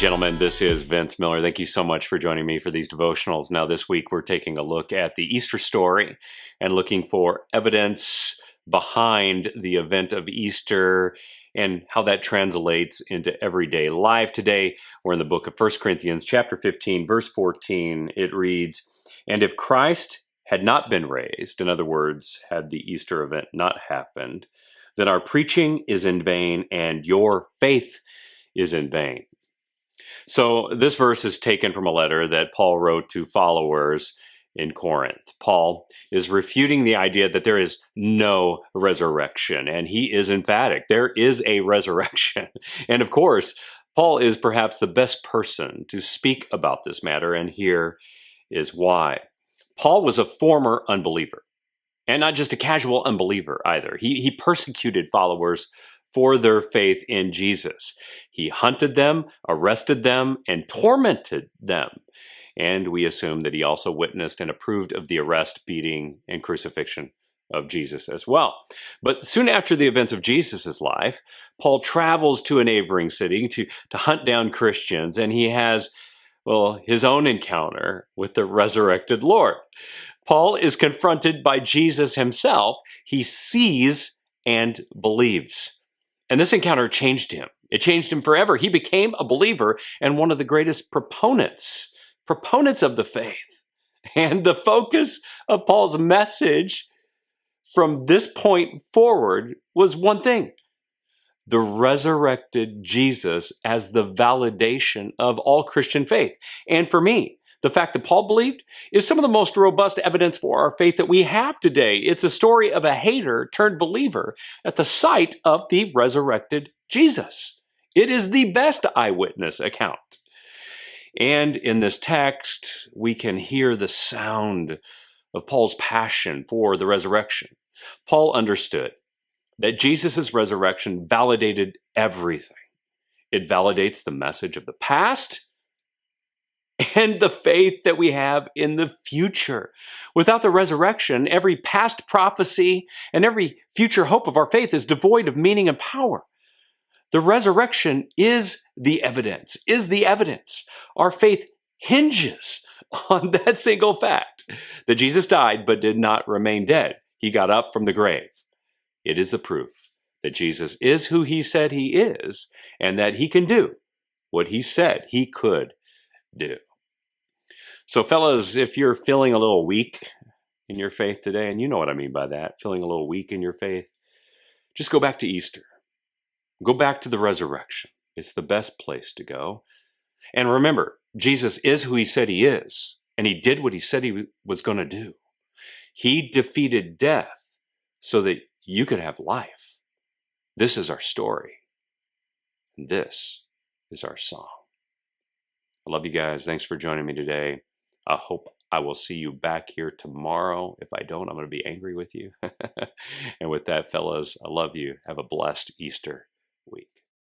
gentlemen, this is Vince Miller. Thank you so much for joining me for these devotionals. Now, this week we're taking a look at the Easter story and looking for evidence behind the event of Easter and how that translates into everyday life. Today, we're in the book of 1 Corinthians chapter 15, verse 14. It reads, "And if Christ had not been raised," in other words, had the Easter event not happened, "then our preaching is in vain and your faith is in vain." So this verse is taken from a letter that Paul wrote to followers in Corinth. Paul is refuting the idea that there is no resurrection, and he is emphatic. There is a resurrection. And of course, Paul is perhaps the best person to speak about this matter, and here is why. Paul was a former unbeliever, and not just a casual unbeliever either. He persecuted followers for their faith in Jesus. He hunted them, arrested them, and tormented them. And we assume that he also witnessed and approved of the arrest, beating, and crucifixion of Jesus as well. But soon after the events of Jesus' life, Paul travels to a neighboring city to hunt down Christians, and he has, his own encounter with the resurrected Lord. Paul is confronted by Jesus himself. He sees and believes. And this encounter changed him. It changed him forever. He became a believer and one of the greatest proponents of the faith. And the focus of Paul's message from this point forward was one thing: the resurrected Jesus as the validation of all Christian faith. And for me, the fact that Paul believed is some of the most robust evidence for our faith that we have today. It's a story of a hater turned believer at the sight of the resurrected Jesus. It is the best eyewitness account. And in this text, we can hear the sound of Paul's passion for the resurrection. Paul understood that Jesus' resurrection validated everything. It validates the message of the past and the faith that we have in the future. Without the resurrection, every past prophecy and every future hope of our faith is devoid of meaning and power. The resurrection is the evidence. Our faith hinges on that single fact that Jesus died but did not remain dead. He got up from the grave. It is the proof that Jesus is who he said he is and that he can do what he said he could do. So fellas, if you're feeling a little weak in your faith today, and you know what I mean by that, feeling a little weak in your faith, just go back to Easter. Go back to the resurrection. It's the best place to go. And remember, Jesus is who he said he is, and he did what he said he was going to do. He defeated death so that you could have life. This is our story. And this is our song. I love you guys. Thanks for joining me today. I hope I will see you back here tomorrow. If I don't, I'm going to be angry with you. And with that, fellas, I love you. Have a blessed Easter.